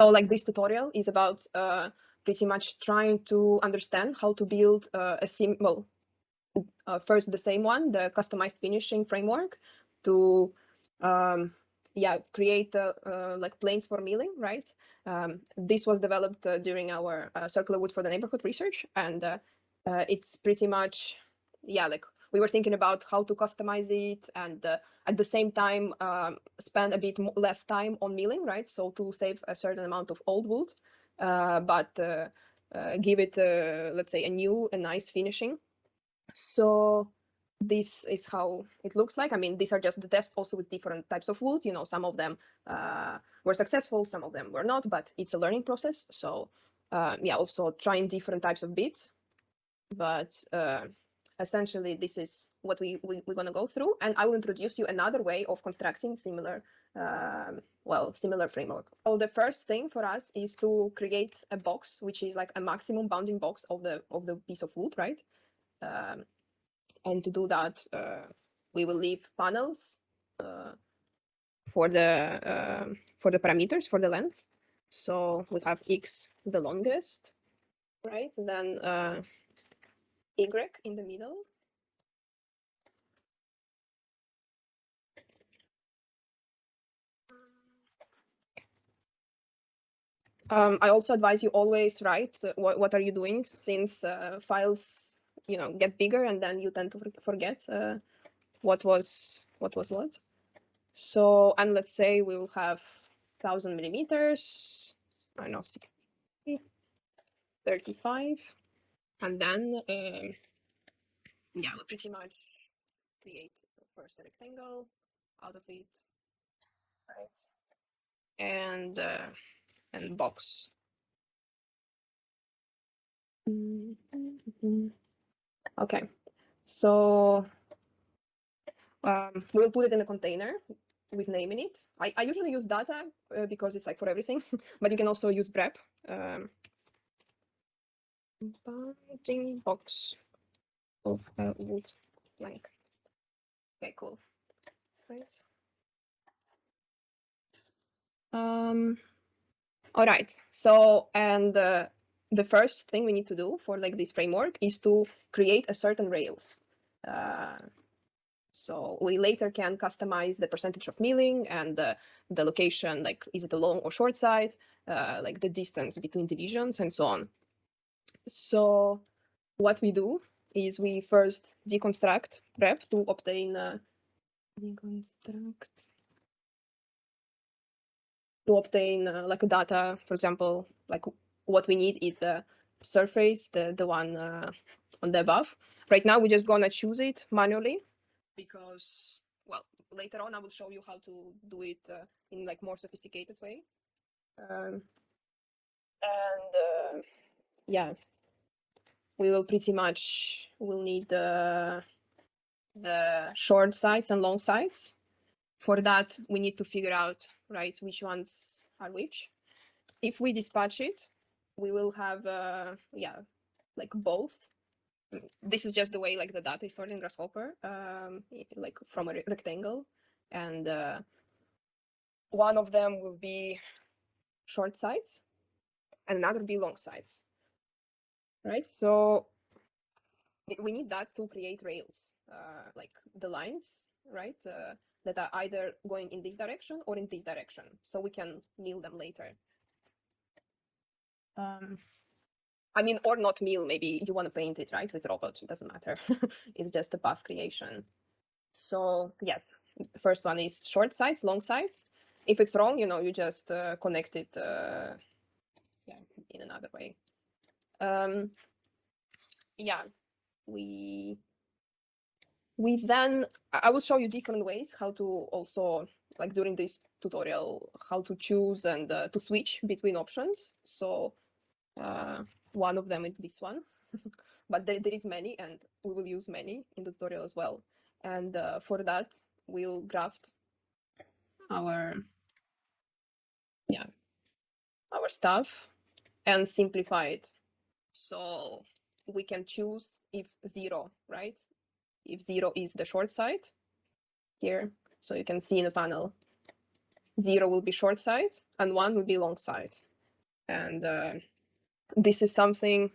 So like this tutorial is about pretty much trying to understand how to build first the same one, the customized finishing framework, to create like planes for milling, right? This was developed during our circular wood for the neighborhood research, and it's pretty much like we were thinking about how to customize it, and at the same time spend a bit less time on milling, right? So to save a certain amount of old wood, but give it let's say a nice finishing. So this is how it looks like. I mean, these are just the tests also with different types of wood. You know, some of them were successful, some of them were not, but it's a learning process. So also trying different types of bits. But essentially, this is what we're going to go through. And I will introduce you another way of constructing similar framework. So the first thing for us is to create a box, which is like a maximum bounding box of the piece of wood, right? And to do that, we will leave panels for the parameters, for the length. So we have X, the longest, right? And then Y in the middle. I also advise you always write what are you doing, since files get bigger and then you tend to forget what was what. So, and let's say we will have 1000 millimeters, I don't know, 60, 35, and then we pretty much create first a rectangle out of it, right? And box. Okay, so we'll put it in a container with name in it. I usually use data because it's like for everything, but you can also use prep. Bounding box of wood plank. Okay, cool. Right. All right. So, and the first thing we need to do for like this framework is to create a certain rails. So we later can customize the percentage of milling and the location, like is it a long or short side, like the distance between divisions and so on. So what we do is we first deconstruct prep to obtain like data. For example, like what we need is the surface, the one on the above. Right now, we're just gonna choose it manually because, well, later on I will show you how to do it in like more sophisticated way. We will pretty much need the short sides and long sides. For that, we need to figure out, right, which ones are which. If we dispatch it, we will have, like both. This is just the way like the data is stored in Grasshopper, like from a rectangle. And one of them will be short sides and another will be long sides, right? So we need that to create rails, like the lines, right? That are either going in this direction or in this direction, so we can mill them later. I mean, or not mill, maybe you want to paint it, right, with robot, it doesn't matter. It's just a path creation. So yes, the first one is short sides, long sides. If it's wrong, you just connect it in another way. We then, I will show you different ways how to also, like during this tutorial, how to choose and to switch between options. So one of them is this one, but there is many, and we will use many in the tutorial as well. And for that, we'll graft our stuff and simplify it. So we can choose if 0, right? If 0 is the short side here, so you can see in the panel, 0 will be short side and 1 will be long side. And this is something,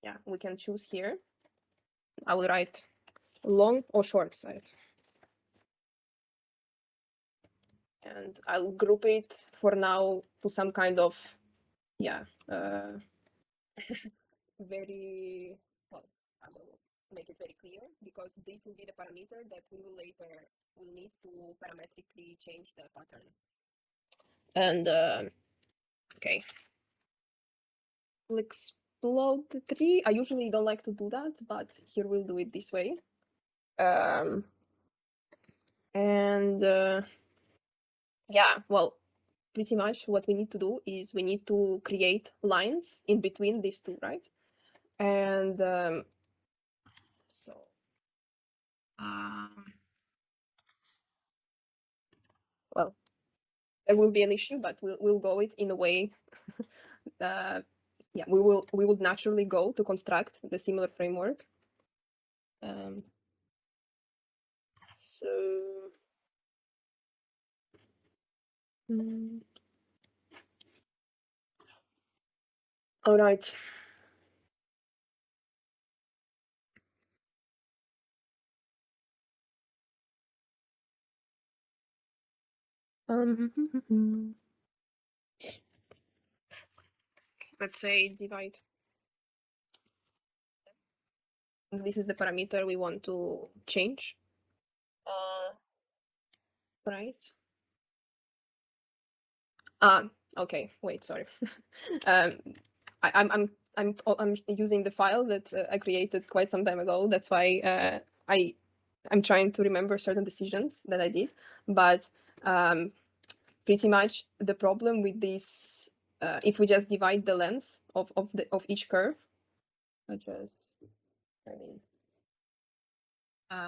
yeah, we can choose here. I will write long or short side. And I'll group it for now to some kind of, yeah, very, well, I will make it very clear because this will be the parameter that we will later will need to parametrically change the pattern. And okay, we'll explode the tree. I usually don't like to do that, but here we'll do it this way. And yeah, well, pretty much what we need to do is we need to create lines in between these two, right? And so well, there will be an issue, but we'll go it in a way. Yeah, we would naturally go to construct the similar framework. So all right. Let's say divide. This is the parameter we want to change. Right. Okay. Wait. Sorry. um, I'm using the file that I created quite some time ago. That's why I'm trying to remember certain decisions that I did. But pretty much the problem with this, if we just divide the length of each curve, I mean,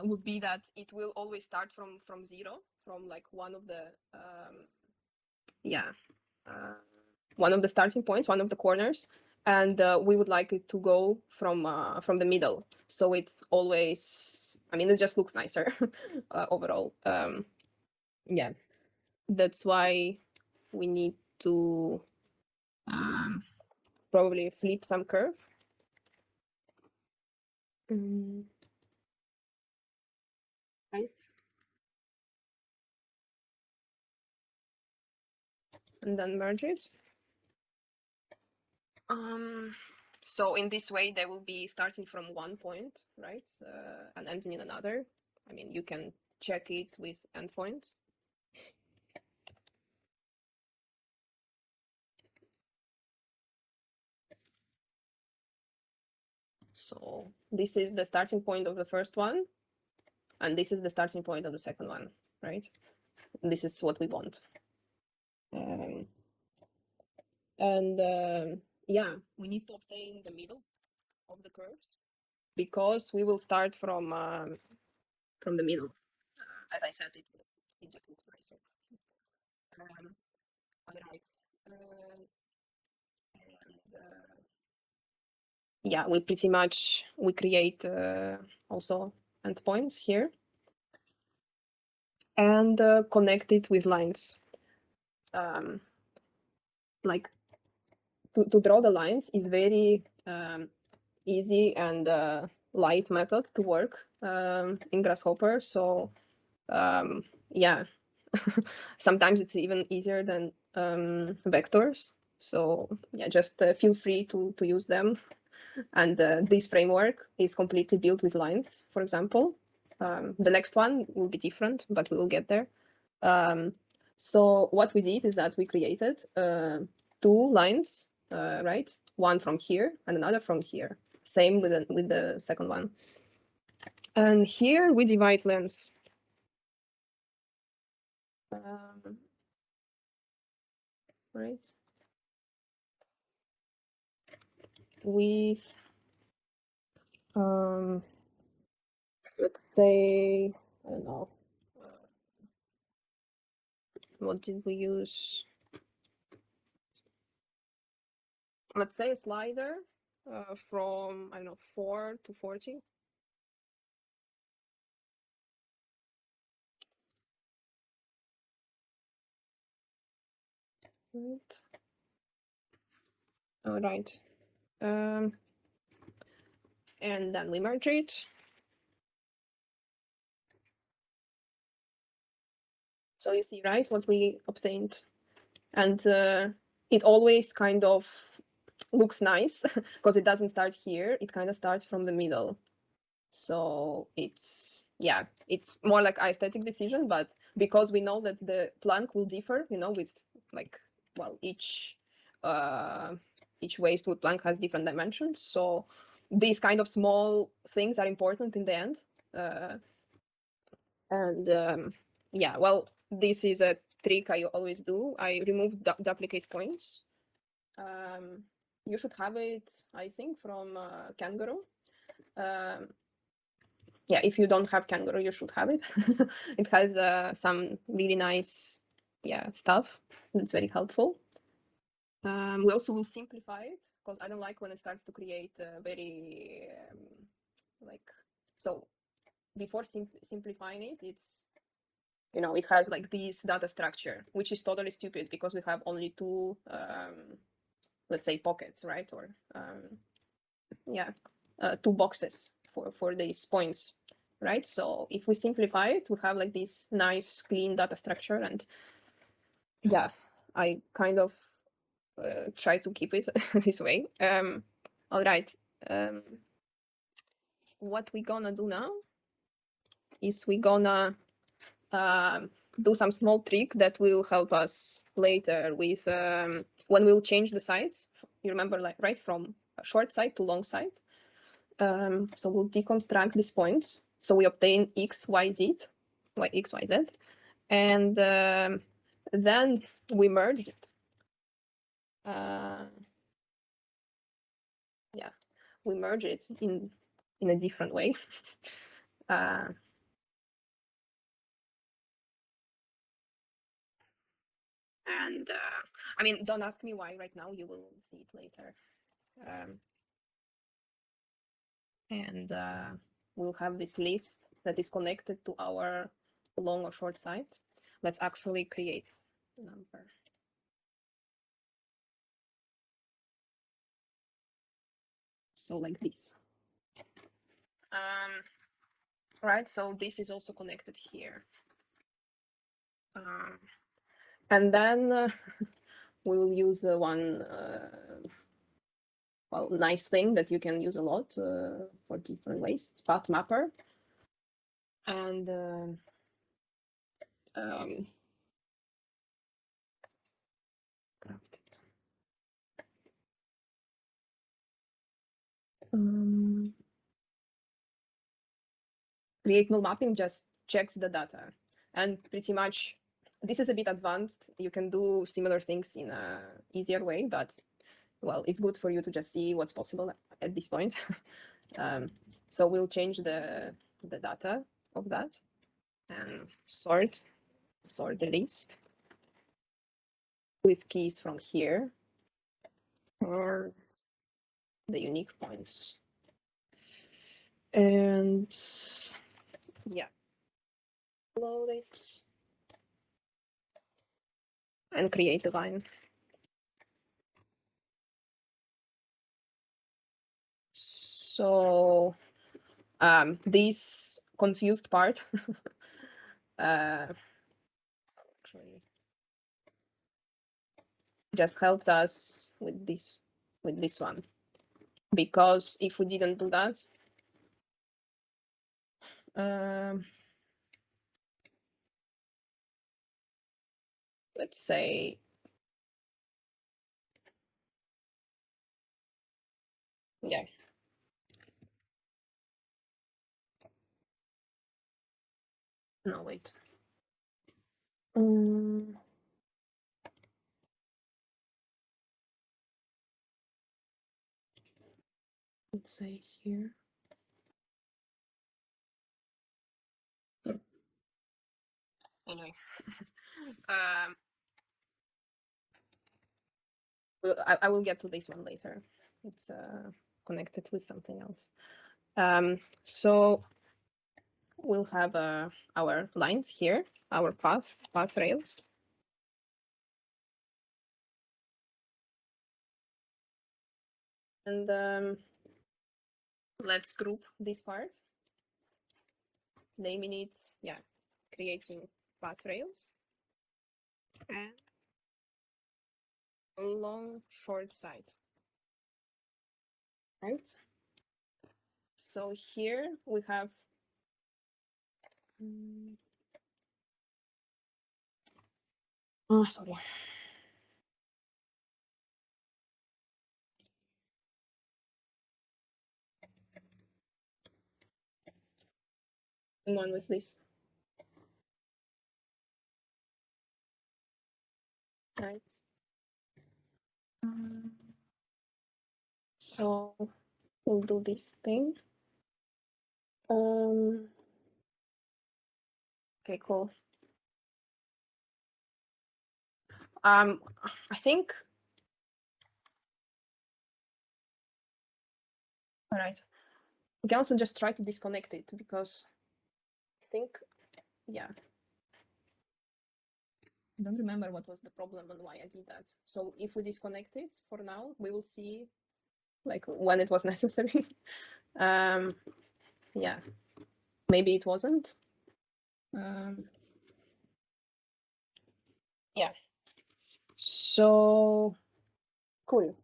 would be that it will always start from zero, from like one of the yeah. One of the starting points, one of the corners, and we would like it to go from the middle. So it's always, I mean, it just looks nicer overall. Yeah, that's why we need to probably flip some curve. Right. And then merge it. So in this way, they will be starting from one point, right, and ending in another. I mean, you can check it with endpoints. So this is the starting point of the first one, and this is the starting point of the second one, right? And this is what we want. And yeah, we need to obtain the middle of the curves because we will start from the middle. As I said, it just looks nicer. All right. And yeah, we pretty much we create also endpoints here and connect it with lines. Like to draw the lines is very easy and light method to work in Grasshopper. So yeah, sometimes it's even easier than vectors. So yeah, just feel free to use them. And this framework is completely built with lines, for example. The next one will be different, but we will get there. So what we did is that we created two lines, right? One from here and another from here. Same with the second one. And here we divide lengths. Right? With let's say, I don't know, what did we use? Let's say a slider from, I don't know, 4 to 40. Right. All right. And then we merge it. So you see, right, what we obtained. And it always kind of looks nice because it doesn't start here. It kind of starts from the middle. So it's, yeah, it's more like aesthetic decision, but because we know that the plank will differ, you know, with like, well, each waste wood plank has different dimensions. So these kind of small things are important in the end. And yeah, well, this is a trick I always do. I remove duplicate points. You should have it, I think, from Kangaroo. Um, yeah, if you don't have Kangaroo, you should have it. It has some really nice, yeah, stuff that's very helpful. We also will simplify it because I don't like when it starts to create very like, so before simplifying it, it's, you know, it has like this data structure, which is totally stupid because we have only two, let's say, pockets, right? Or yeah, two boxes for these points, right? So if we simplify it, we have like this nice clean data structure. And yeah, I kind of try to keep it this way. All right. What we gonna do now is we gonna do some small trick that will help us later with when we'll change the sides. You remember, like, right, from a short side to long side. So we'll deconstruct these points. So we obtain x, y, z, x, y, z, and then we merge it. Yeah, we merge it in a different way. And I mean, don't ask me why right now. You will see it later. And we'll have this list that is connected to our long or short side. Let's actually create a number. So like this. Right, so this is also connected here. And then we will use the one, well, nice thing that you can use a lot for different ways. It's path mapper. And craft it. Create null mapping just checks the data, and pretty much this is a bit advanced. You can do similar things in a easier way, but well, it's good for you to just see what's possible at this point. So we'll change the data of that and sort the list with keys from here or the unique points. And yeah, load it and create the line. So this confused part actually just helped us with this one, because if we didn't do that, let's say, yeah, no, wait, let's say here. Anyway, I will get to this one later. It's connected with something else. So we'll have our lines here, our path rails. And let's group this part, naming it, yeah, creating path rails and long short side, right? So here we have oh, sorry. One with this, right? So we'll do this thing. Okay, cool. I think, all right. We can also just try to disconnect it because I think, yeah. I don't remember what was the problem and why I did that. So if we disconnect it for now, we will see like when it was necessary. Yeah, maybe it wasn't. Yeah. So cool.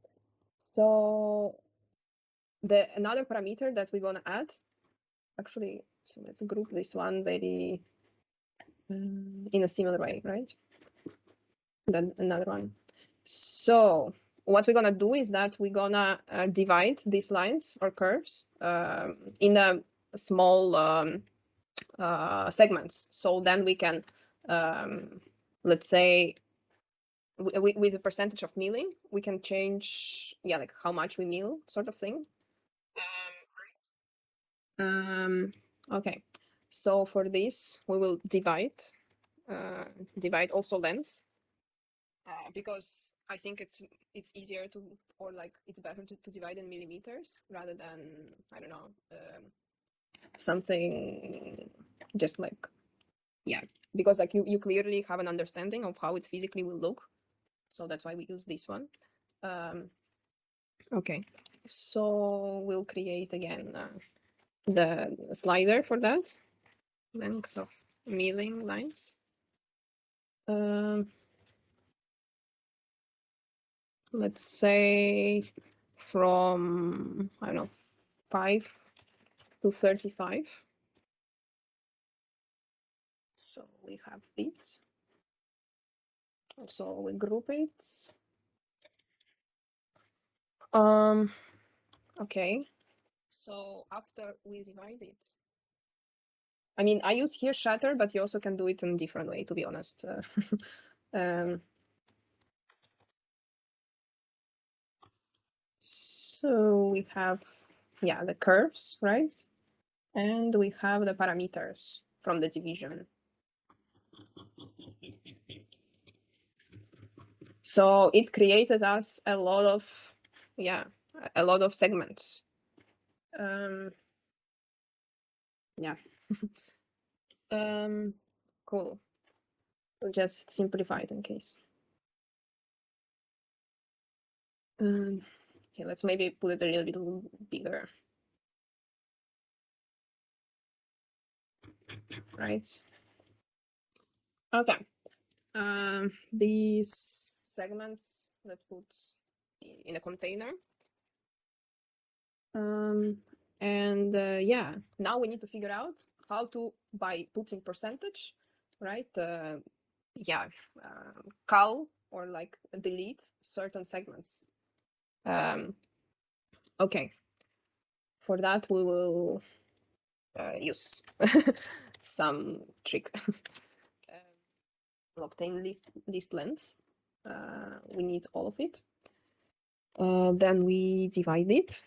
So the another parameter that we're gonna add, actually, so let's group this one very in a similar way, right? Then another one. So what we're gonna do is that we're gonna divide these lines or curves in a small segments. So then we can, let's say, with the percentage of milling, we can change, yeah, like how much we mill, sort of thing. Okay, so for this, we will divide also length, because I think it's easier to, or like it's better to divide in millimeters rather than, I don't know, something just like, yeah, because like you clearly have an understanding of how it physically will look. So that's why we use this one. Okay, so we'll create again the slider for that, length of milling lines. Let's say from, I don't know, 5 to 35. So we have this. So we group it. Okay. So after we divide it, I mean, I use here shatter, but you also can do it in a different way, to be honest. So we have, yeah, the curves, right? And we have the parameters from the division. So it created us a lot of, yeah, a lot of segments. Yeah. Cool. We'll just simplify it in case. Okay, let's maybe put it a little bit bigger. Right. Okay. These segments that put in a container. And yeah, now we need to figure out how to, by putting percentage, right? Yeah, cull or like delete certain segments. Okay, for that we will use some trick. We'll obtain list length. We need all of it. Then we divide it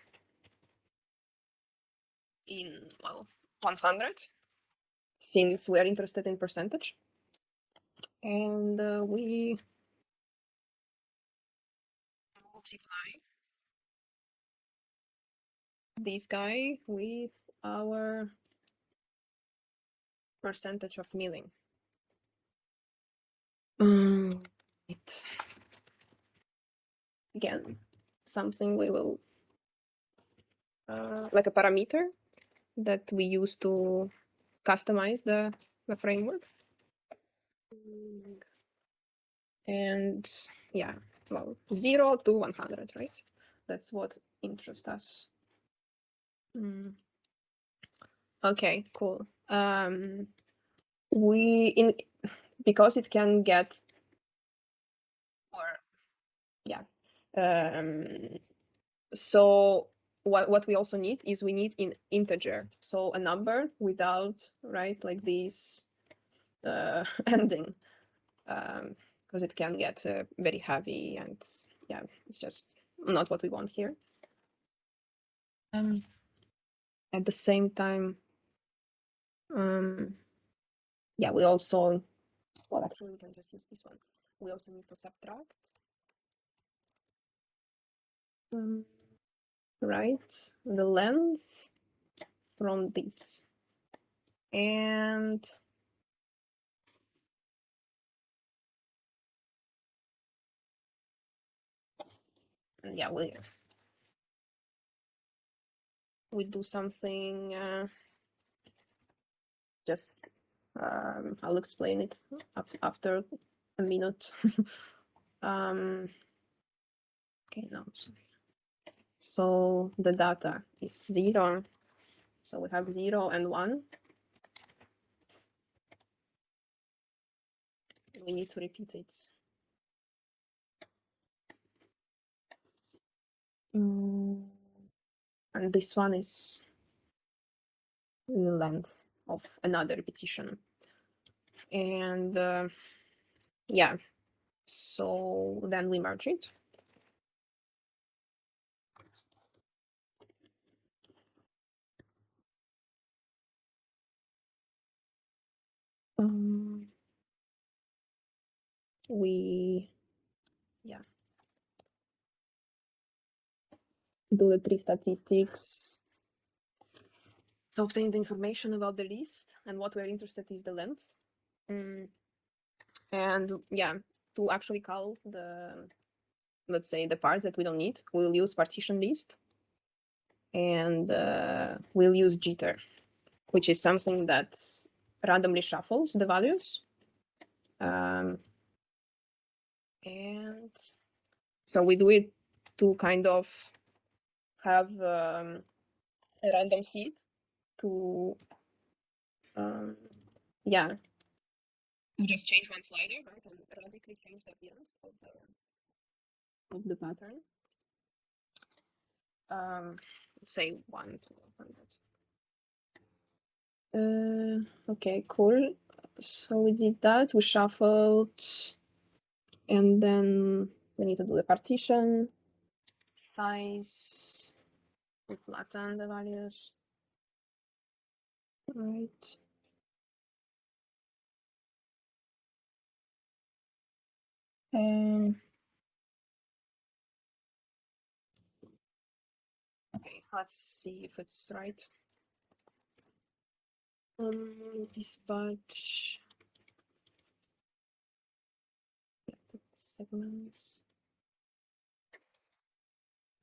in, well, 100, since we are interested in percentage. And we multiply this guy with our percentage of milling. It's again something we will like a parameter that we use to customize the framework. And yeah, well, 0 to 100, right? That's what interests us. Okay, cool. Because it can get, or yeah. So what we also need is we need in integer, so a number without, right, like this ending, because it can get very heavy, and yeah, it's just not what we want here. At the same time, yeah, we also, well, actually we can just use this one. We also need to subtract, right, the length from this. And yeah, we do something, just I'll explain it after a minute. Okay, no, sorry. So the data is 0. So we have 0 and 1. We need to repeat it. And this one is the length of another repetition. And yeah, so then we merge it. We, yeah, do the 3 statistics to obtain the information about the list, and what we're interested is the length. And yeah, to actually call the, let's say, the parts that we don't need, we'll use partition list, and we'll use jitter, which is something that randomly shuffles the values. And so we do it to kind of have a random seed to, yeah, you just change one slider, right, and radically change the appearance of the pattern. Let's say 1 to 100. Okay, cool. So we did that. We shuffled, and then we need to do the partition size. We flatten the values. Right. Okay, let's see if it's right. Dispatch segments.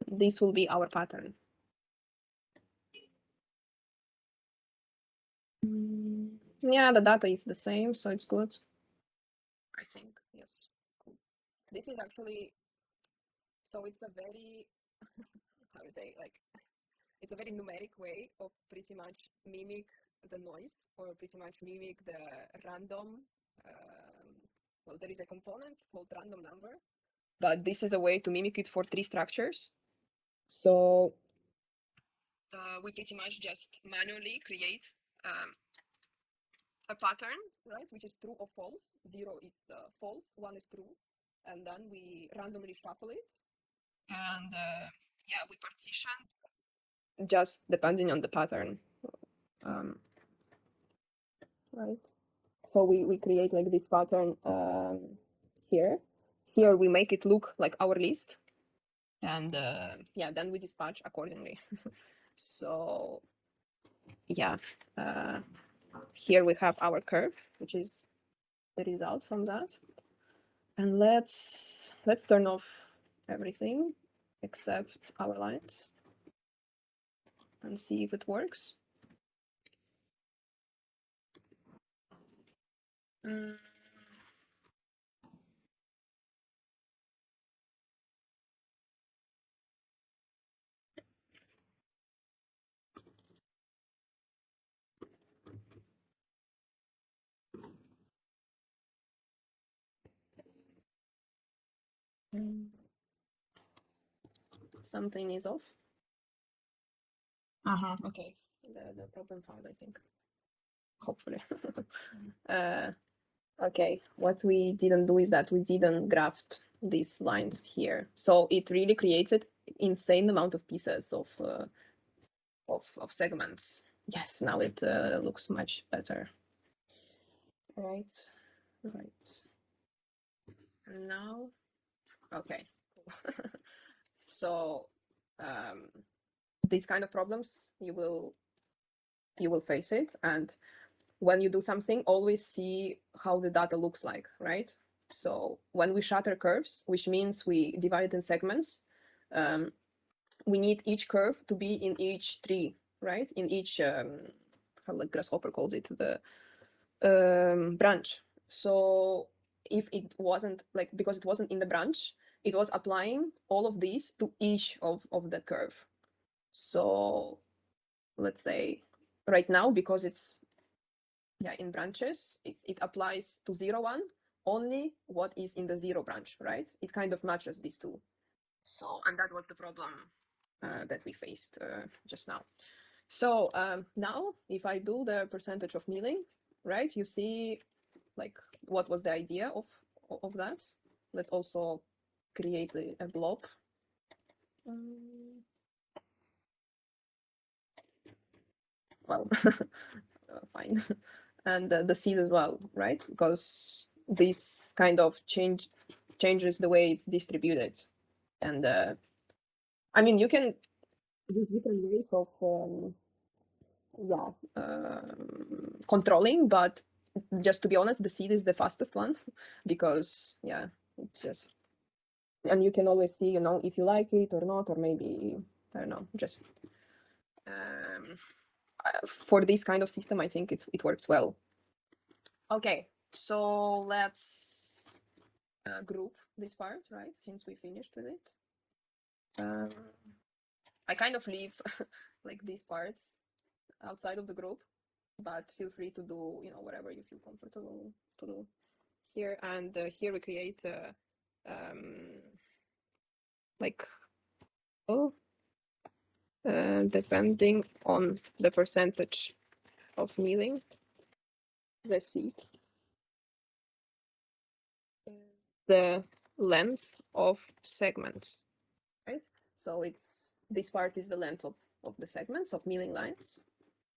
This will be our pattern. Yeah, the data is the same, so it's good. I think, yes. Cool. This is actually, so it's a very, how to say, like, it's a very numeric way of pretty much mimic the noise, or pretty much mimic the random, well, there is a component called random number, but this is a way to mimic it for 3 structures. So we pretty much just manually create a pattern, right, which is true or false. 0 is false, 1 is true, and then we randomly shuffle it, and yeah, we partition just depending on the pattern, right? So we create like this pattern here. Here we make it look like our list, and yeah, then we dispatch accordingly. So yeah, here we have our curve, which is the result from that. And let's turn off everything except our lines. and see if it works. Something is off. Okay. The problem file, I think. Hopefully. Okay, what we didn't do is that we didn't graft these lines here. So it really creates an insane amount of pieces of segments. Yes, now it looks much better. Right. Now, okay. So these kind of problems you will face it, and when you do something, always see how the data looks like, right? So when we shatter curves, which means we divide in segments, we need each curve to be in each tree, right? In each, how like Grasshopper calls it, the branch. So if it wasn't like, because it wasn't in the branch, it was applying all of these to each of the curve. So let's say right now, because it's in branches, it applies to 0, 1 only what is in the 0 branch, right? It kind of matches these two. So, and that was the problem that we faced just now. So now if I do the percentage of milling, right, you see like what was the idea of that. Let's also create a blob. Well, fine. And the seed as well, right? Because this kind of changes the way it's distributed. And I mean, you can use different ways of controlling, but just to be honest, the seed is the fastest one because it's just, and you can always see, if you like it or not, or maybe I don't know, just for this kind of system, I think it works well. Okay, so let's group this part, right? Since we finished with it. I kind of leave like these parts outside of the group, but feel free to do, whatever you feel comfortable to do here. And here we create like depending on the percentage of milling, the seed, the length of segments, right? So this part is the length of the segments of milling lines.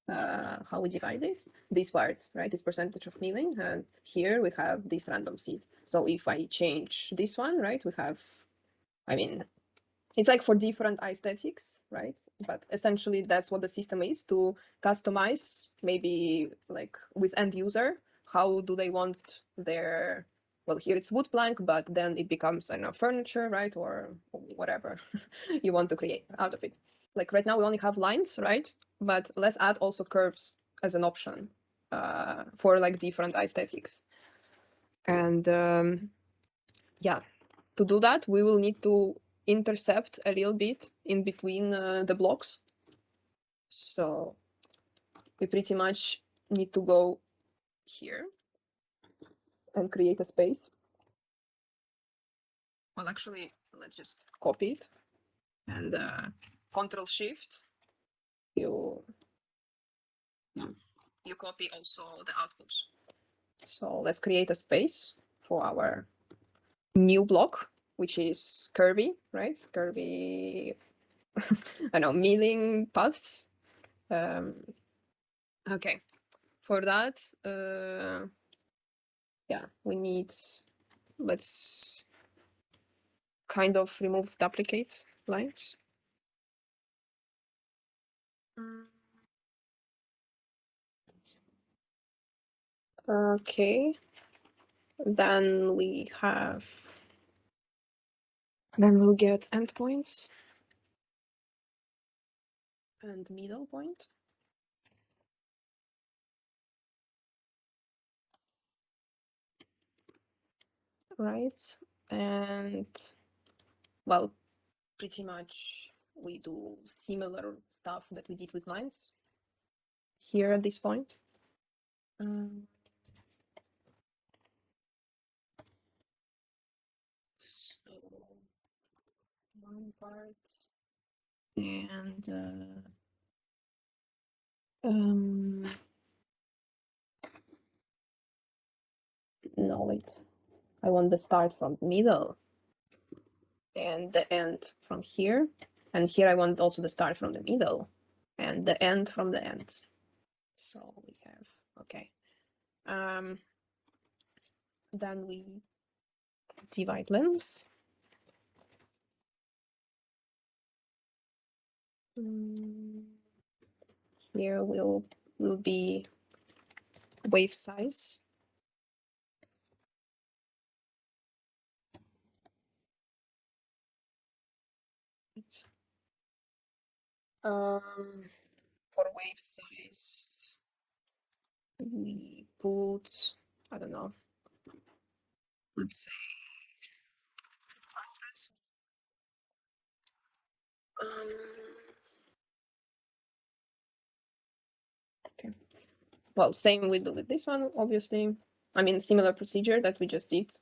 How we divide it, this part, right, is percentage of milling, and here we have this random seed. So if I change this one, right, we have, I mean, it's like for different aesthetics, right? But essentially that's what the system is, to customize, maybe like with end user, how do they want their, well, here it's wood plank, but then it becomes, I don't know, furniture, right? Or whatever you want to create out of it. Like right now we only have lines, right? But let's add also curves as an option for like different aesthetics. And to do that, we will need to intercept a little bit in between the blocks. So we pretty much need to go here and create a space. Well, actually, let's just copy it and Control Shift. You copy also the outputs. So let's create a space for our new block, which is curvy, right? Curvy, I know, milling paths. Okay, for that, we need, let's kind of remove duplicate lines. Okay, then we'll get endpoints. and middle point. Right, and well, pretty much we do similar stuff that we did with lines here at this point. So one part and no, wait, I want the start from middle and the end from here, and here I want also the start from the middle and the end from the ends. So we have, okay, then we divide lengths. Here will be wave size. For wave size, we put, I don't know, let's say 100. Okay. Well, same with this one, obviously. I mean, similar procedure that we just did.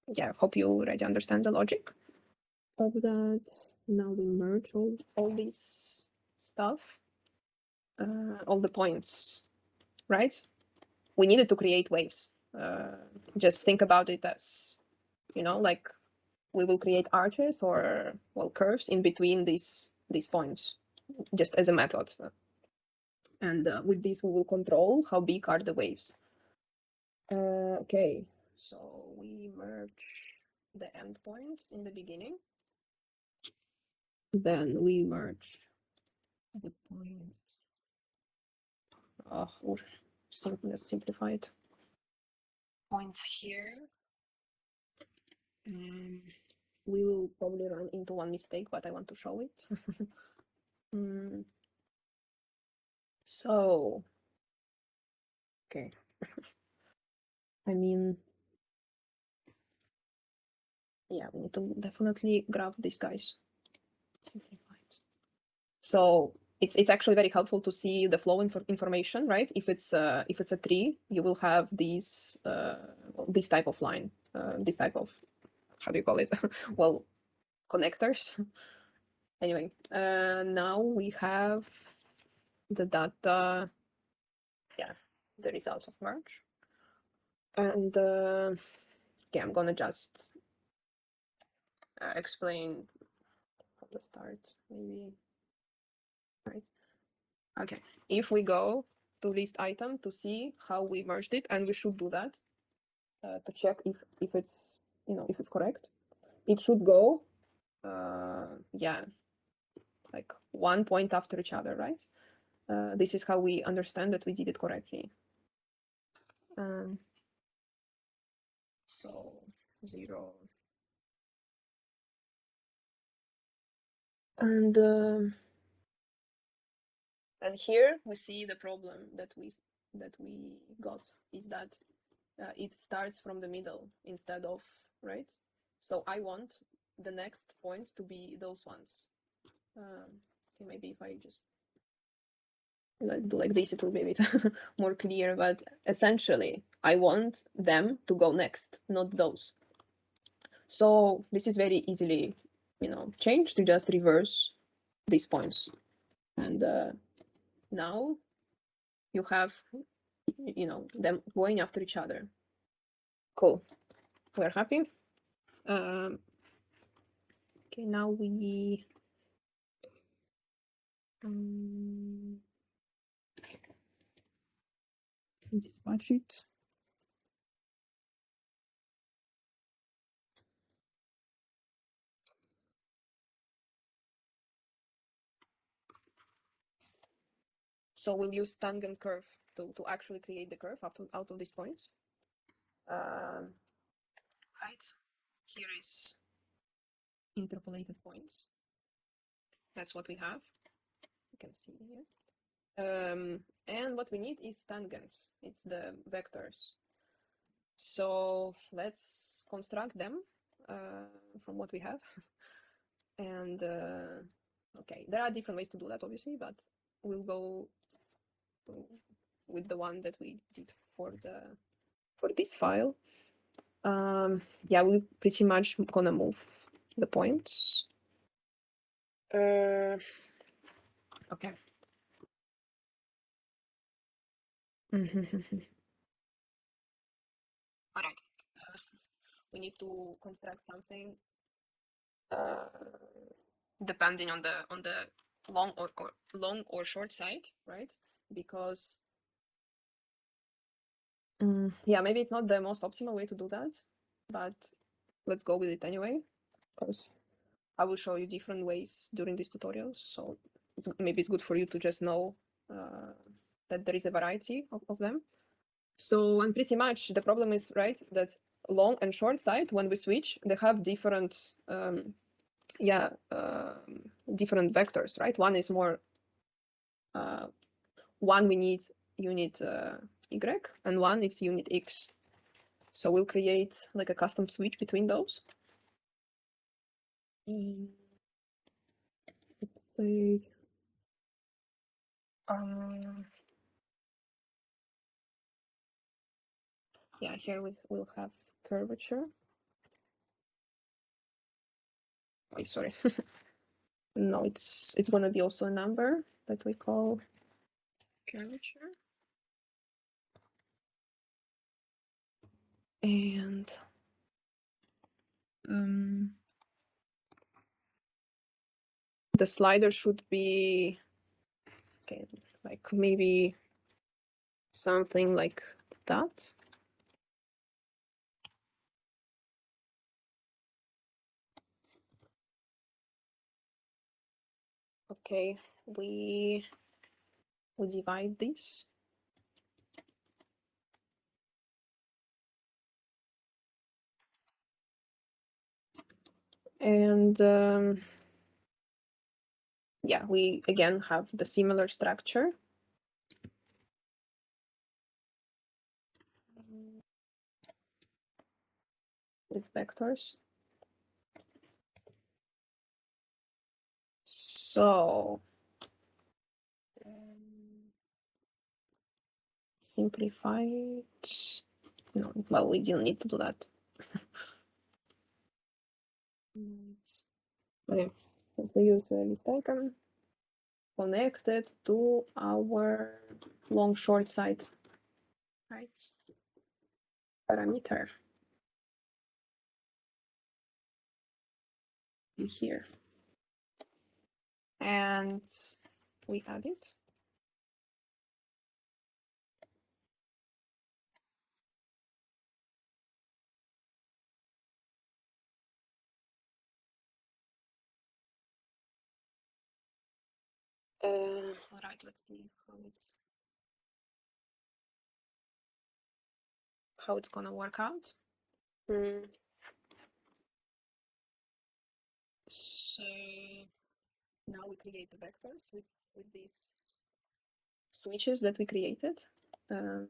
Yeah, hope you already understand the logic of that. Now we merge all this stuff, all the points, right? We needed to create waves. Just think about it as, you know, like we will create arches or, well, curves in between these points, just as a method. And with this, we will control how big are the waves. Okay, so we merge the endpoints in the beginning. Then we merge the points. Oh, let's simplify it. Points here. We will probably run into one mistake, but I want to show it. So, okay. I mean, yeah, we need to definitely grab these guys. Simplified. So it's actually very helpful to see the flow information, right? If it's a tree, you will have these this type of line, this type of, how do you call it? Well, connectors. Anyway, now we have the data. Yeah, the results of merge. And okay, I'm gonna just explain from the start, maybe. Right. Okay. If we go to list item to see how we merged it, and we should do that to check if it's, you know, if it's correct. It should go, yeah, like one point after each other, right? This is how we understand that we did it correctly. So 0. And here we see the problem that we got is that it starts from the middle instead of, right? So I want the next points to be those ones. Okay, maybe if I just do like this, it will be a bit more clear. But essentially, I want them to go next, not those. So this is very easily, you know, changed to just reverse these points. And now you have, you know, them going after each other. Cool. We're happy. Okay, now we dispatch it. So we'll use tangent curve to actually create the curve out of these points. Right. Here is interpolated points. That's what we have. can see here. And what we need is tangents. It's the vectors. So let's construct them from what we have. And okay, there are different ways to do that, obviously, but we'll go with the one that we did for this file. Yeah, we're pretty much gonna move the points. Okay. All right. We need to construct something depending on the long or short side, right? Because yeah, maybe it's not the most optimal way to do that, but let's go with it anyway, because I will show you different ways during these tutorials. So maybe it's good for you to just know that there is a variety of them. So, and pretty much the problem is, right, that long and short side, when we switch, they have different, different vectors, right? One is more, one we need unit Y, and one is unit X. So we'll create like a custom switch between those. Let's say, yeah, here we'll have curvature. Oh, sorry. No, it's gonna be also a number that we call curvature. And the slider should be, okay, like maybe something like that. Okay, we divide this. And yeah, we again have the similar structure. With vectors. So simplify it. No, well, we didn't need to do that. Okay, let's use a list icon connected to our long short side, right? Parameter in here. And we add it. All right, let's see how it's gonna work out. So now we create the vectors with these switches that we created. And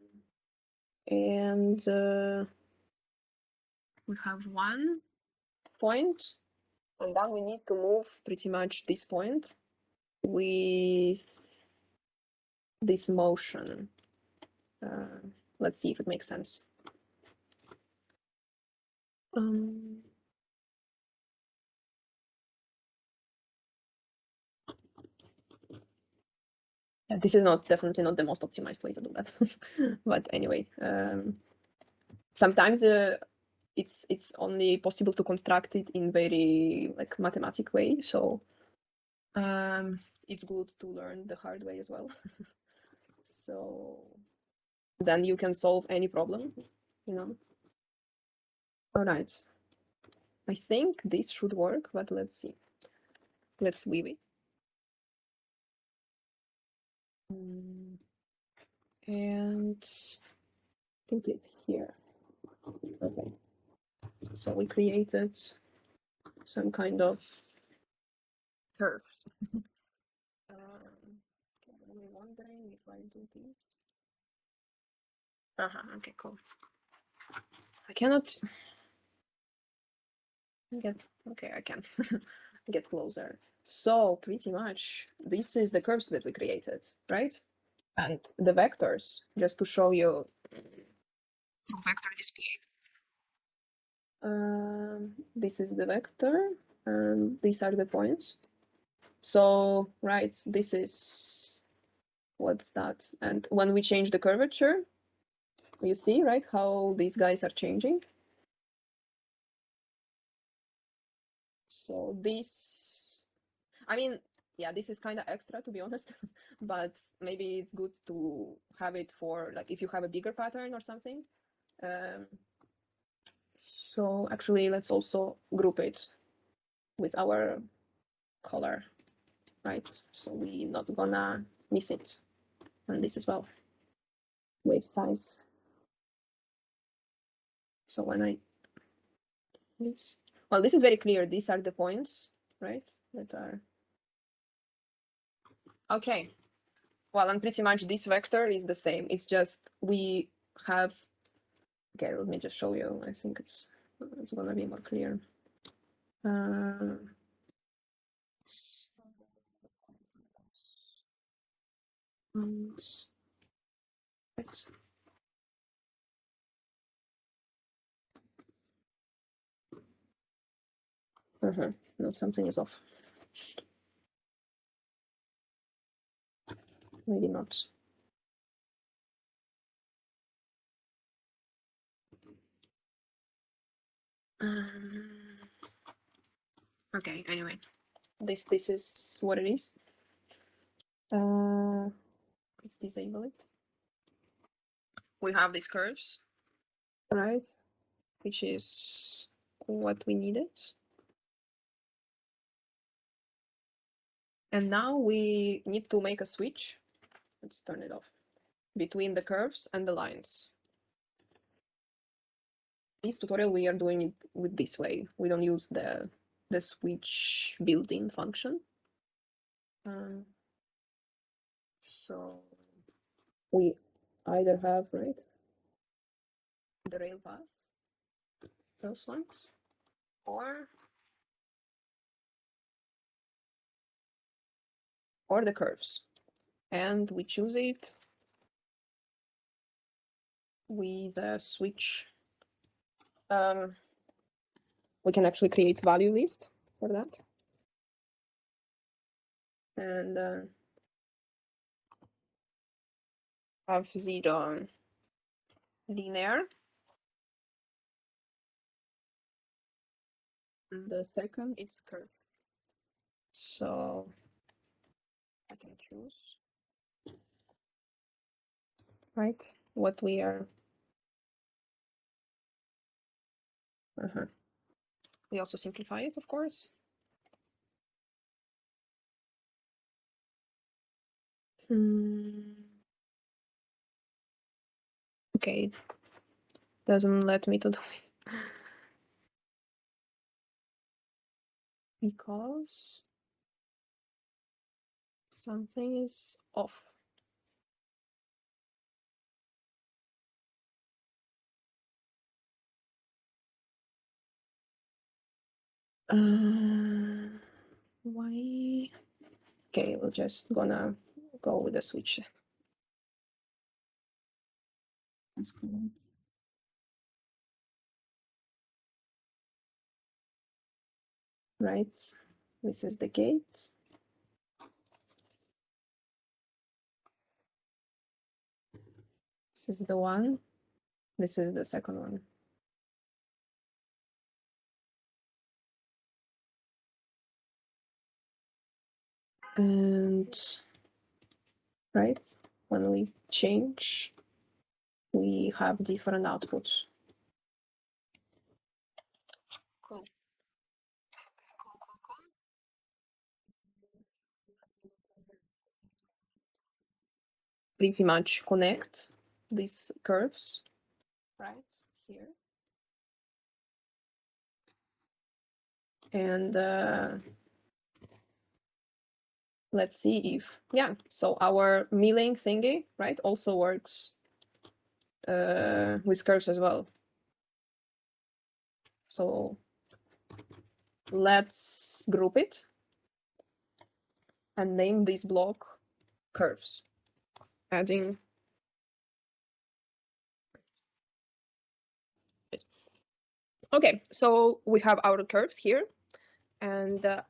we have one point, and then we need to move pretty much this point with this motion. Let's see if it makes sense. Yeah, this is definitely not the most optimized way to do that. But anyway, sometimes it's only possible to construct it in very like mathematic way. So it's good to learn the hard way as well. So then you can solve any problem, you know. All right. I think this should work, but let's see. Let's weave it. And put it here. Okay. So we created some kind of curve. if I do this. Okay, cool. I cannot get, okay, I can get closer. So pretty much this is the curves that we created, right? And the vectors, just to show you through vector display. This is the vector, and these are the points. So, right, this is, what's that? And when we change the curvature, you see, right, how these guys are changing. So this, I mean, yeah, this is kind of extra, to be honest, but maybe it's good to have it for, like, if you have a bigger pattern or something. So actually, let's also group it with our color, right? So we're not gonna miss it. And this as well, wave size. So when I this, well, this is very clear. These are the points, right? That are okay. Well, and pretty much this vector is the same. It's just we have. Okay, let me just show you. I think it's gonna be more clear. And, right. No, something is off. Maybe not. Okay, anyway, this is what it is. Let's disable it. We have these curves, right? Which is what we needed. And now we need to make a switch. Let's turn it off. Between the curves and the lines. This tutorial we are doing it with this way. We don't use the switch built-in function. So we either have, right, the rail paths, those ones, or the curves. And we choose it with a switch. We can actually create value list for that. And have 0 linear. And the second, it's curve. So I can choose, right, what we are. We also simplify it, of course. Okay, doesn't let me to do it because something is off. Why? Okay, we're just gonna go with the switch. That's cool. Right, this is the gate. This is the one. This is the second one. And right, when we change, we have different outputs. Cool. Pretty much connect these curves right here. And let's see if, yeah, so our milling thingy, right, also works with curves as well. So let's group it and name this block curves, adding. Okay, so we have our curves here, and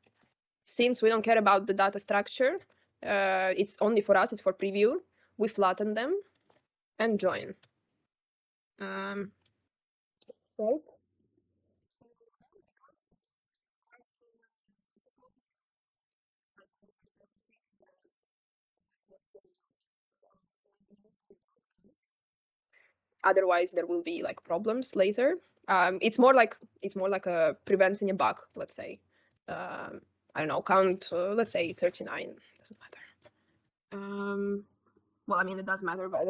since we don't care about the data structure, it's only for us, it's for preview, we flatten them and join. Right? Otherwise, there will be like problems later. It's more like a preventing a bug, let's say. I don't know, count, let's say 39, doesn't matter. Well, I mean, it does matter, but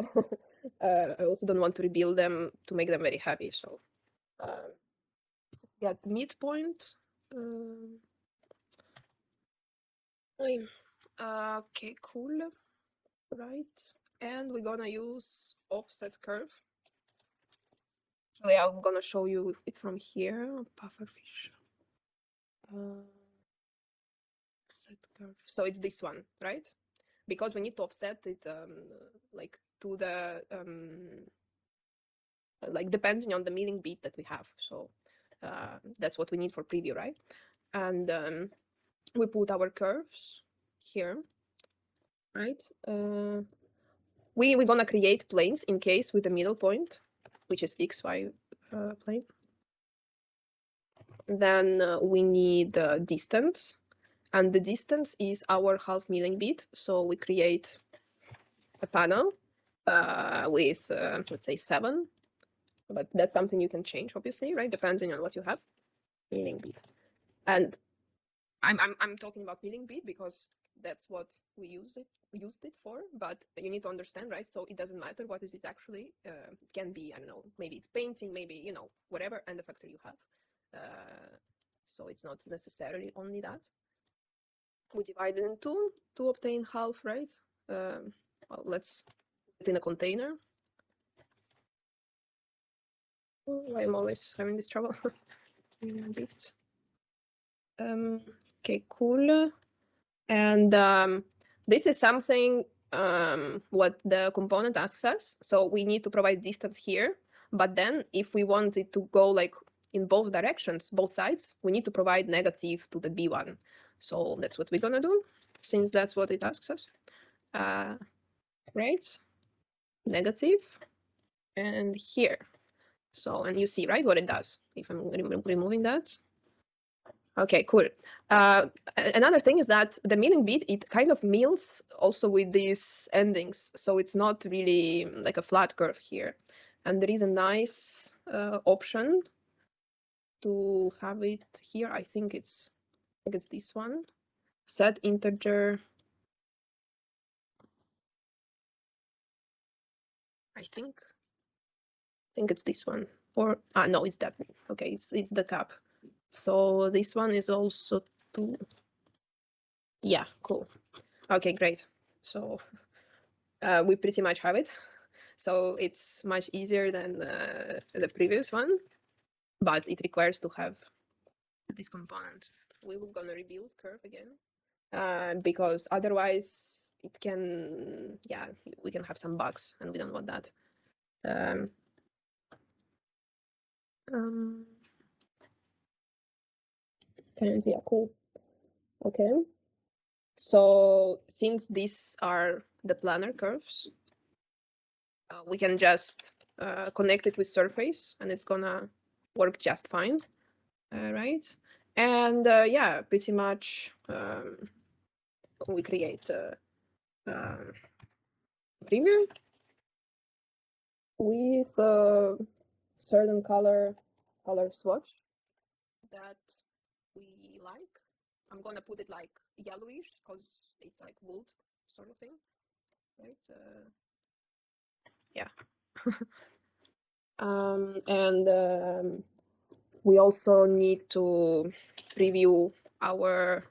I also don't want to rebuild them to make them very heavy. So get the midpoint. Okay, cool. Right. And we're gonna use offset curve. Actually, I'm gonna show you it from here. Pufferfish. Offset curve. So it's this one, right? Because we need to offset it like to the like depending on the milling beat that we have. So that's what we need for preview, right? And we put our curves here, right? We're gonna create planes in case with the middle point, which is XY plane. Then we need distance, and the distance is our half milling beat. So we create a panel with let's say 7, but that's something you can change, obviously, right? Depending on what you have. Milling beat, and I'm talking about milling beat because that's what we used it for. But you need to understand, right? So it doesn't matter what is it actually. It can be, I don't know, maybe it's painting, maybe whatever, and the factor you have. So it's not necessarily only that. We divide it in two to obtain half, right? Well, let's put it in a container. Oh, I'm always having this trouble. Okay, cool. And this is something what the component asks us. So we need to provide distance here, but then if we want it to go like in both directions, both sides, we need to provide negative to the B1. So that's what we're gonna do, since that's what it asks us. Right, negative, and here. So, and you see, right, what it does if I'm removing that. Okay, cool. Another thing is that the milling beat, it kind of mills also with these endings. So it's not really like a flat curve here. And there is a nice option to have it here. I think it's this one. Set integer. I think it's this one. Or no, it's that. Okay, it's the cap. So this one is also to. Yeah, cool. Okay, great. So we pretty much have it. So it's much easier than the previous one, but it requires to have this component. We were gonna rebuild curve again because otherwise it can, yeah, we can have some bugs and we don't want that. Yeah, cool. Okay. So since these are the planar curves, we can just connect it with surface and it's gonna work just fine, right? And yeah, pretty much we create a preview with a certain color swatch that we like. I'm gonna put it like yellowish because it's like wood sort of thing, right? Yeah. And we also need to preview our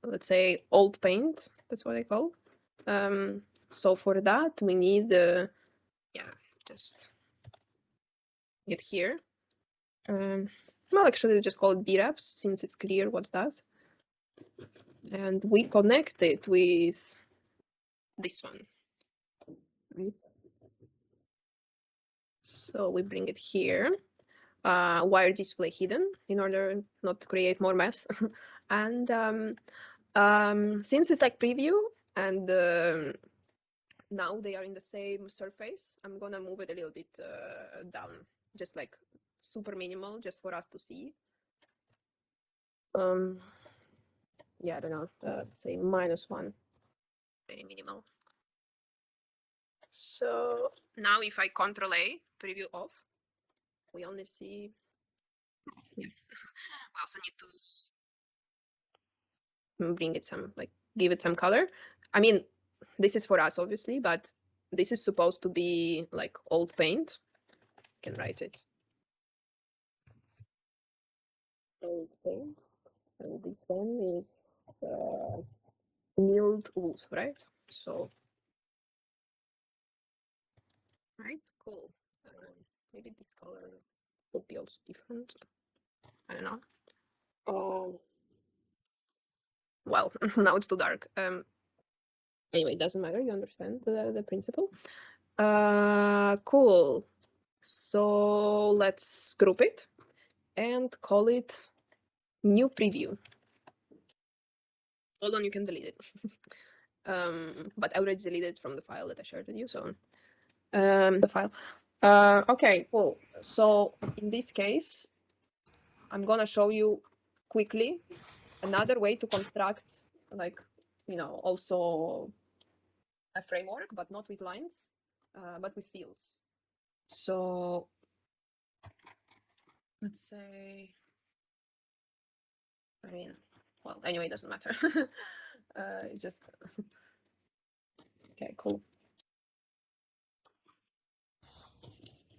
let's say, old paint. That's what I call. So for that, we need, yeah, just get here. Well, actually, just call it B-Wraps since it's clear what's that. And we connect it with this one. Right? So we bring it here. Wire display hidden in order not to create more mess. And since it's like preview and now they are in the same surface, I'm gonna move it a little bit down, just like super minimal, just for us to see. Yeah, I don't know, say -1, very minimal. So now if I Control A, preview off, we only see, yeah. We also need to bring it some, like, give it some color. I mean, this is for us, obviously, but this is supposed to be like old paint. You can write it. Old paint. And this one is milled wood, right? So, right, cool. Maybe this color would be also different. I don't know. Oh, well, now it's too dark. Anyway, it doesn't matter. You understand the principle. Cool. So let's group it and call it new preview. Hold on, you can delete it. But I already deleted from the file that I shared with you, so the file. Okay, cool. So in this case, I'm gonna show you quickly another way to construct, like, you know, also a framework, but not with lines, but with fields. So let's say, I mean, well, anyway, it doesn't matter. Just okay, cool.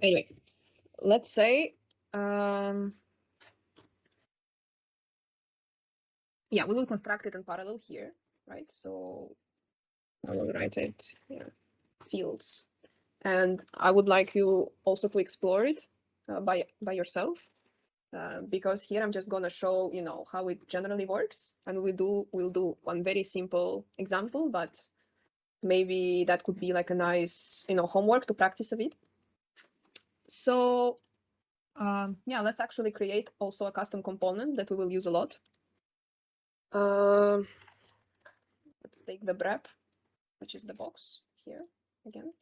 Anyway, let's say, yeah, we will construct it in parallel here, right? So I will write it here, fields, and I would like you also to explore it by yourself, because here I'm just gonna show, you know, how it generally works, and we'll do one very simple example, but maybe that could be like a nice, you know, homework to practice a bit. So yeah, let's actually create also a custom component that we will use a lot. Let's take the BREP, which is the box here again,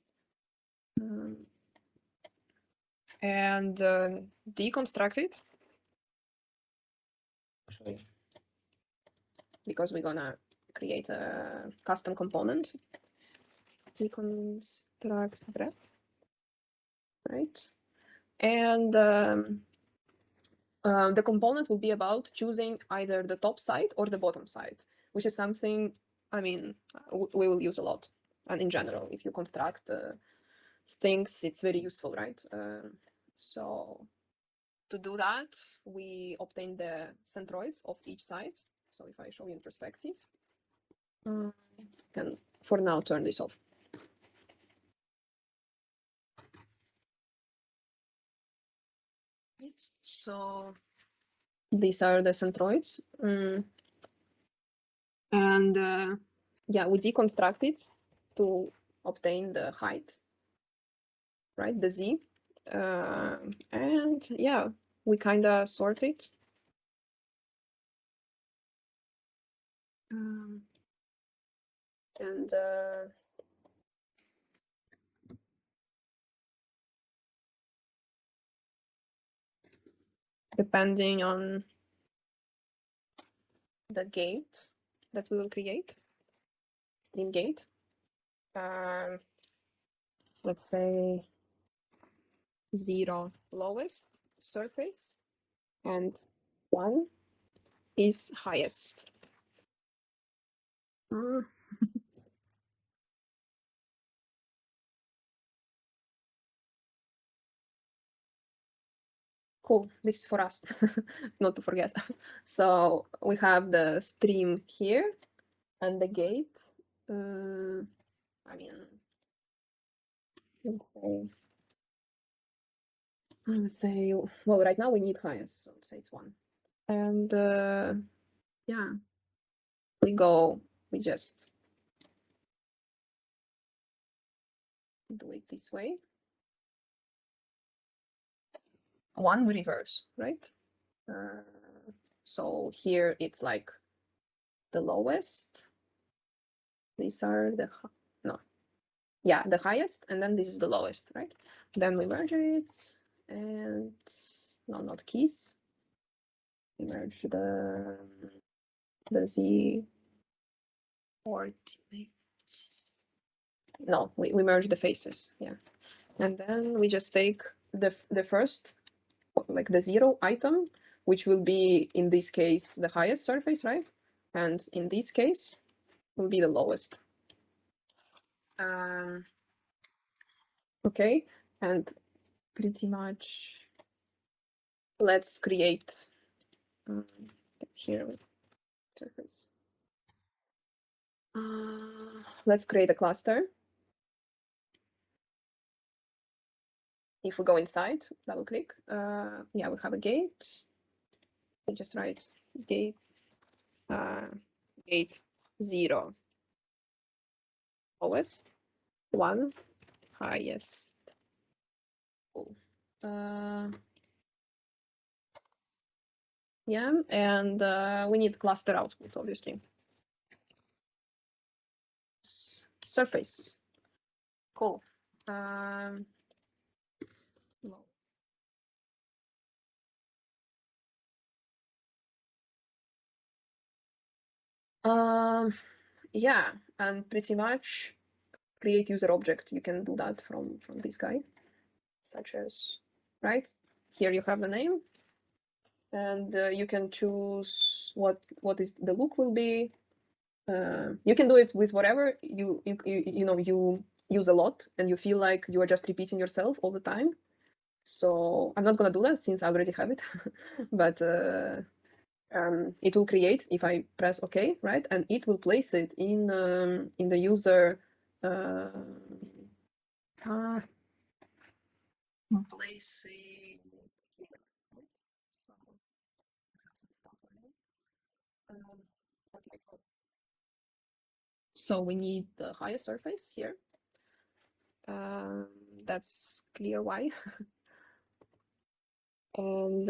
and deconstruct it, actually, because we're gonna create a custom component. Deconstruct BREP, right? And the component will be about choosing either the top side or the bottom side, which is something, I mean, we will use a lot. And in general, if you construct things, it's very useful, right? So to do that, we obtain the centroids of each side. So if I show you in perspective, I can for now turn this off. So these are the centroids. And yeah, we deconstruct it to obtain the height, right? The Z. And yeah, we kind of sort it. And depending on the gate that we will create in gate, let's say 0 lowest surface and 1 is highest. Cool, this is for us, not to forget. So we have the stream here and the gate. I mean, let's say, well, right now we need highest, so let's say it's 1. And yeah, we just do it this way. 1 we reverse, right? So here it's like the lowest. These are the the highest, and then this is the lowest, right? Then we merge it, and no, not keys. We merge the Z coordinate. No, we merge the faces, yeah. And then we just take the first, like the 0 item, which will be in this case the highest surface, right? And in this case will be the lowest. Okay, and pretty much let's create here surface. Let's create a cluster. If we go inside, double click, yeah, we have a gate. We just write gate, gate 0 lowest, 1 highest. Cool. Yeah, and we need cluster output, obviously. Surface. Cool. No. Yeah, and pretty much create user object. You can do that from this guy, such as, right? Here you have the name, and you can choose what is the look will be. You can do it with whatever you know you use a lot, and you feel like you are just repeating yourself all the time. So I'm not gonna do that since I already have it, but it will create if I press OK, right? And it will place it in the user placing here. So some stuff okay, cool. So we need the highest surface here. That's clear why. And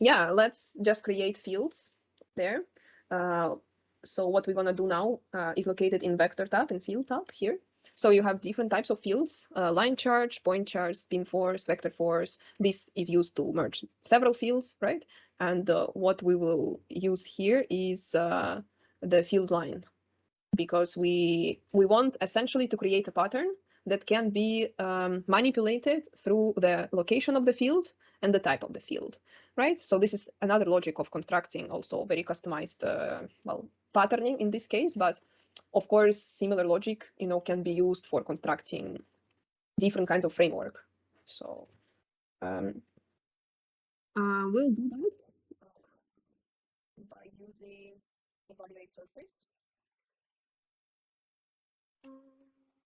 yeah, let's just create fields there. So what we're gonna do now is located in vector tab and field tab here. So you have different types of fields, line charge, point charge, spin force, vector force. This is used to merge several fields, right? And what we will use here is the field line, because we want essentially to create a pattern that can be manipulated through the location of the field and the type of the field, right? So this is another logic of constructing also very customized, well, patterning in this case, but of course, similar logic, can be used for constructing different kinds of framework. So we'll do that by using evaluate surface.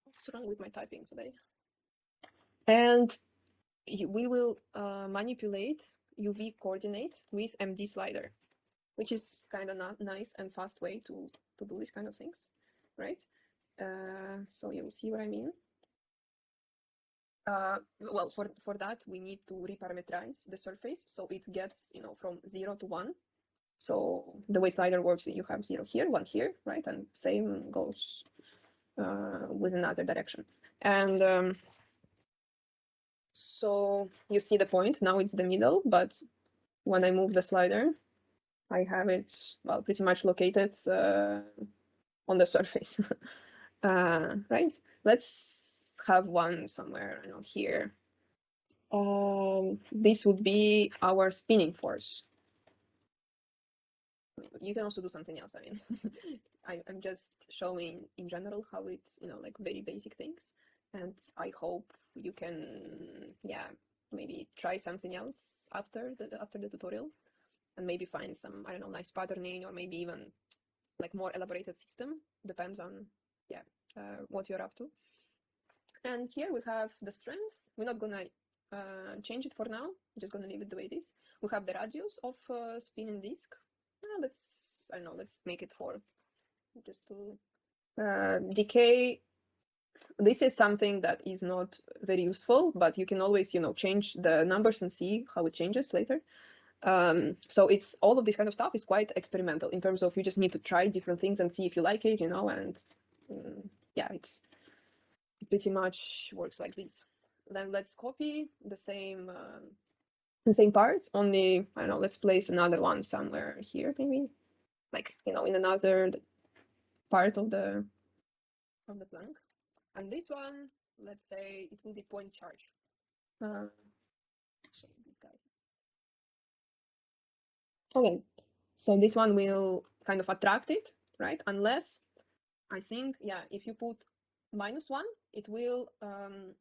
What's wrong with my typing today? And we will manipulate UV coordinate with MD slider, which is kind of nice and fast way to do these kind of things, right? So you'll see what I mean. Well, for that, we need to reparameterize the surface, so it gets, from 0 to 1. So the way slider works, you have 0 here, 1 here, right? And same goes with another direction. And so you see the point, now it's the middle, but when I move the slider, I have it, well, pretty much located on the surface, right? Let's have one somewhere, here. This would be our spinning force. You can also do something else. I mean, I'm just showing in general how it's, like very basic things. And I hope you can, yeah, maybe try something else after the tutorial, and maybe find some, I don't know, nice patterning, or maybe even like more elaborated system. Depends on what you're up to. And here we have the strength. We're not gonna change it for now. We're just gonna leave it the way it is. We have the radius of spinning disc. I don't know, let's make it 4. Just to decay. This is something that is not very useful, but you can always, change the numbers and see how it changes later. So it's all of this kind of stuff is quite experimental in terms of you just need to try different things and see if you like it, and it pretty much works like this. Then let's copy the same parts, only, I don't know, let's place another one somewhere here, maybe, like, in another part of the plank. And this one, let's say it will be point charge. So this guy. Okay, so this one will kind of attract it, right? Unless, I think, if you put -1, it will have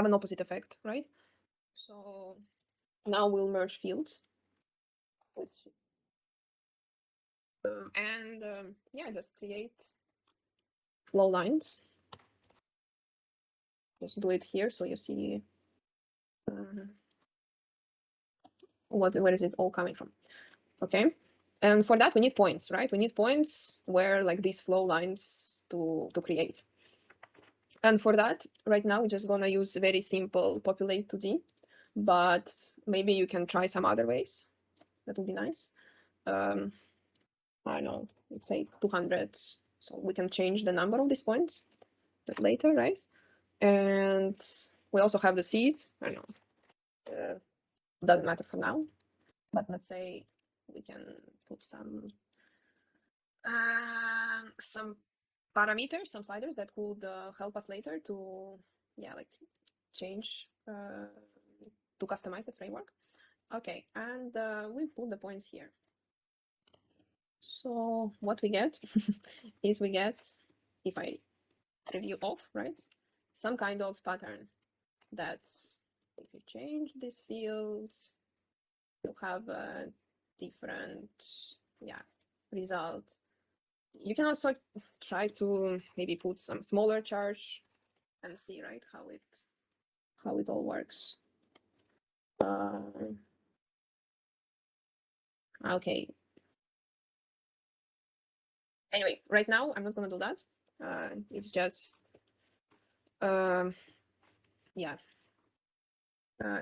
an opposite effect, right? So now we'll merge fields with just create flow lines. Just do it here so you see where is it all coming from. Okay, and for that we need points, right? We need points where like these flow lines to create. And for that, right now we're just gonna use a very simple populate 2D, but maybe you can try some other ways. That would be nice. I don't know, let's say 200, so we can change the number of these points later, right? And we also have the seeds. I don't know, doesn't matter for now, but let's say we can put some parameters, some sliders that could help us later to change to customize the framework. Okay, and we put the points here. So what we get is we get, if I preview off, right, some kind of pattern that's, if you change these fields, you have a different result. You can also try to maybe put some smaller charge and see, right, how it all works. Okay. Anyway, right now I'm not gonna do that. It's just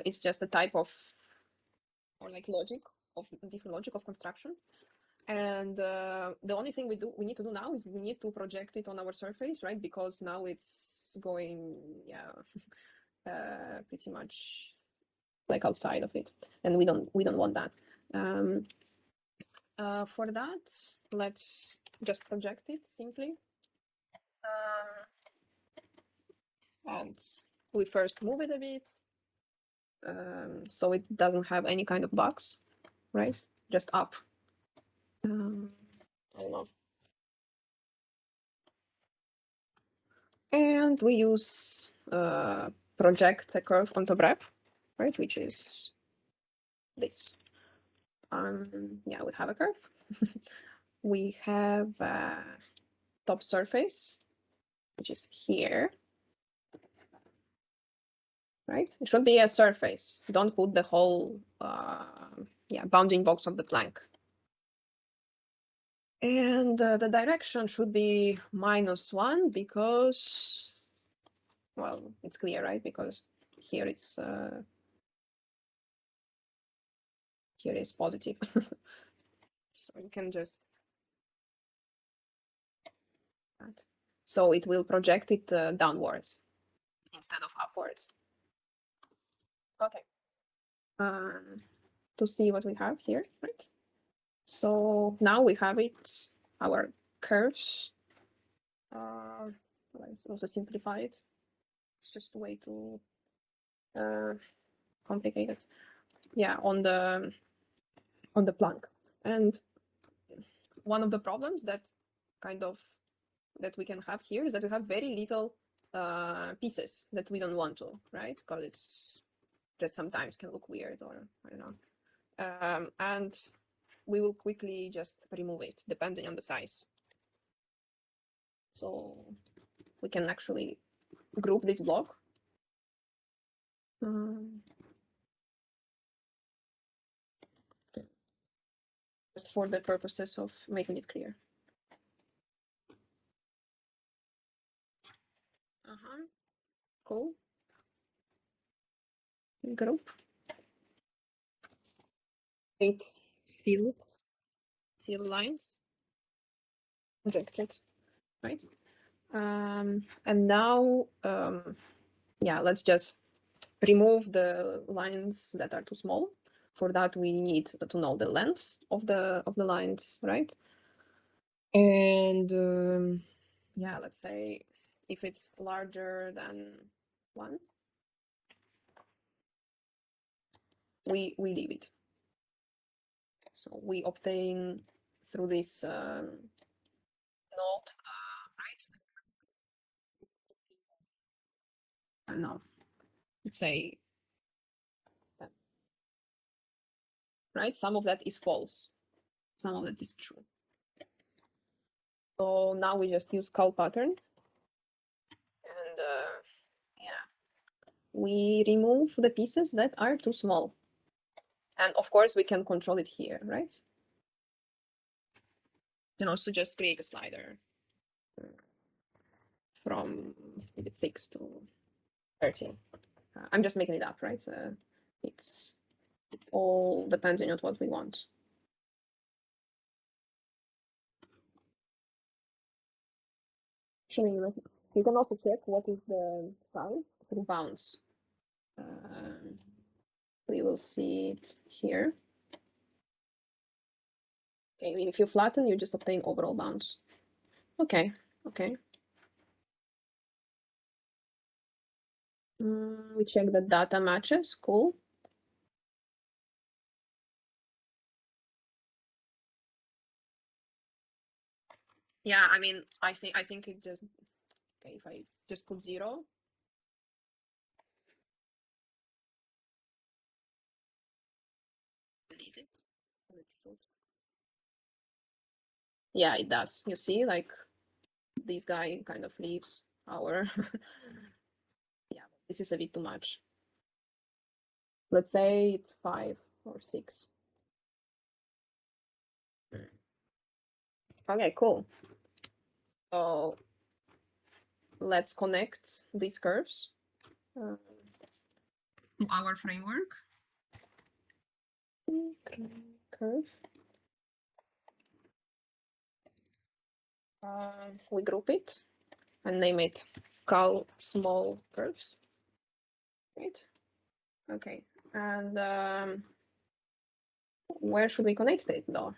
it's just a type of, or like different logic of construction. And the only thing we need to do now is we need to project it on our surface, right? Because now it's going, pretty much like outside of it, and we don't want that. For that, let's just project it simply. And we first move it a bit, so it doesn't have any kind of box, right? Just up. I don't know. And we use project a curve on top wrap, right? Which is this. We have a curve. We have a top surface, which is here, right? It should be a surface. Don't put the whole bounding box of the plank. And the direction should be -1 because, well, it's clear, right? Because here it's positive. So you can just that. So it will project it downwards instead of upwards. Okay. To see what we have here, right? So now we have it, our curves. Let's also simplify it. It's just a way to complicate it. Yeah, on the plank. And one of the problems that we can have here is that we have very little pieces that we don't want to, right? Because it's just sometimes can look weird, or I don't know. And we will quickly just remove it depending on the size. So we can actually group this block. Just for the purposes of making it clear. Cool. Group. 8 fill lines. Projected, right? And now, yeah, let's just remove the lines that are too small. For that, we need to know the length of the lines, right? And yeah, let's say if it's larger than 1, we leave it. So we obtain through this node, right? No, let's say that, right? Some of that is false, some of that is true. So now we just use call pattern, and yeah, we remove the pieces that are too small. And of course, we can control it here, right? You can also just create a slider from maybe 6 to 13. I'm just making it up, right? So it's all depending on what we want. Actually, you can also check what is the size through bounds. We will see it here. Okay, if you flatten, you just obtain overall bounds. Okay, okay. We check the data matches. Cool. Yeah, I mean, I think it just okay. If I just put 0, delete it. Yeah, it does. You see, like this guy kind of leaves our. Yeah, this is a bit too much. Let's say it's 5 or 6. Okay, cool. So let's connect these curves to our framework. Curve. We group it and name it call small curves. Right? Okay. And where should we connect it though?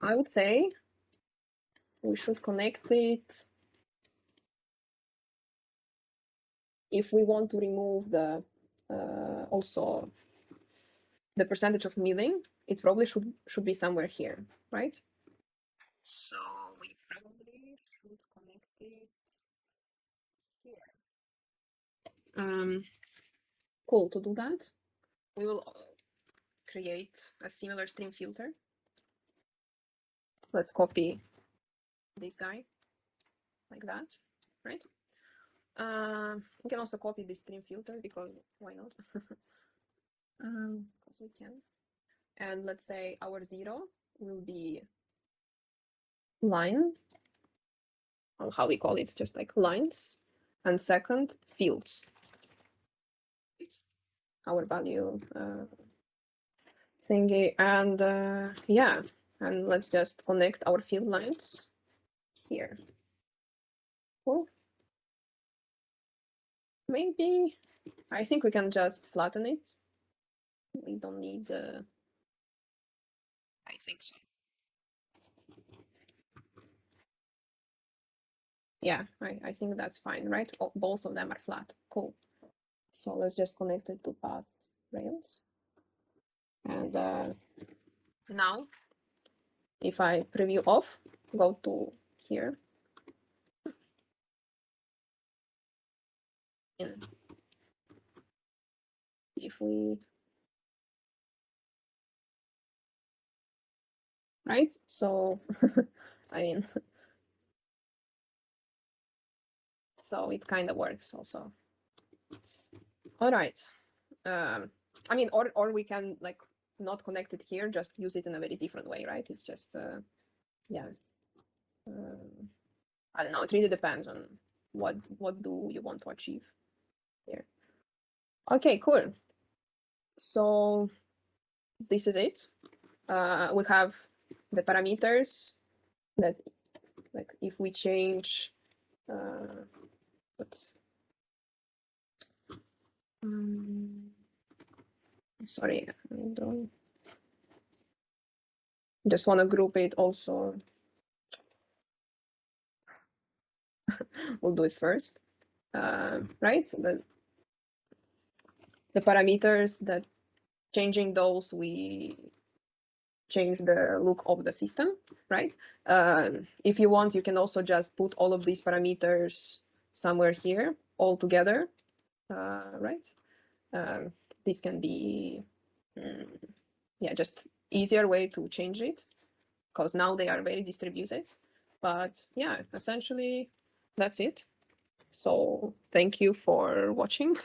I would say we should connect it if we want to remove the also the percentage of milling. It probably should be somewhere here, right? So we probably should connect it here. Cool. To do that, we will create a similar stream filter. Let's copy this guy like that, right? We can also copy this stream filter because why not? Also we can. And let's say our 0 will be line, or how we call it, just like lines, and second fields. Our value thingy, and yeah, and let's just connect our field lines here. Cool. Maybe I think we can just flatten it. We don't need the. I think so. Yeah, I think that's fine, right? Both of them are flat. Cool. So let's just connect it to path rails. And now, if I preview off, go to here. if we, right? So, I mean, so it kind of works also. All right. I mean, or we can like not connect it here, just use it in a very different way, right? It's just, yeah. I don't know. It really depends on what do you want to achieve here. Okay, cool. So this is it. We have the parameters that, like, if we change, let's, sorry, I don't just want to group it also. We'll do it first, right? So the parameters that changing those, we change the look of the system, right? If you want, you can also just put all of these parameters somewhere here all together, right? This can be, yeah, just easier way to change it, because now they are very distributed. But yeah, essentially that's it. So thank you for watching.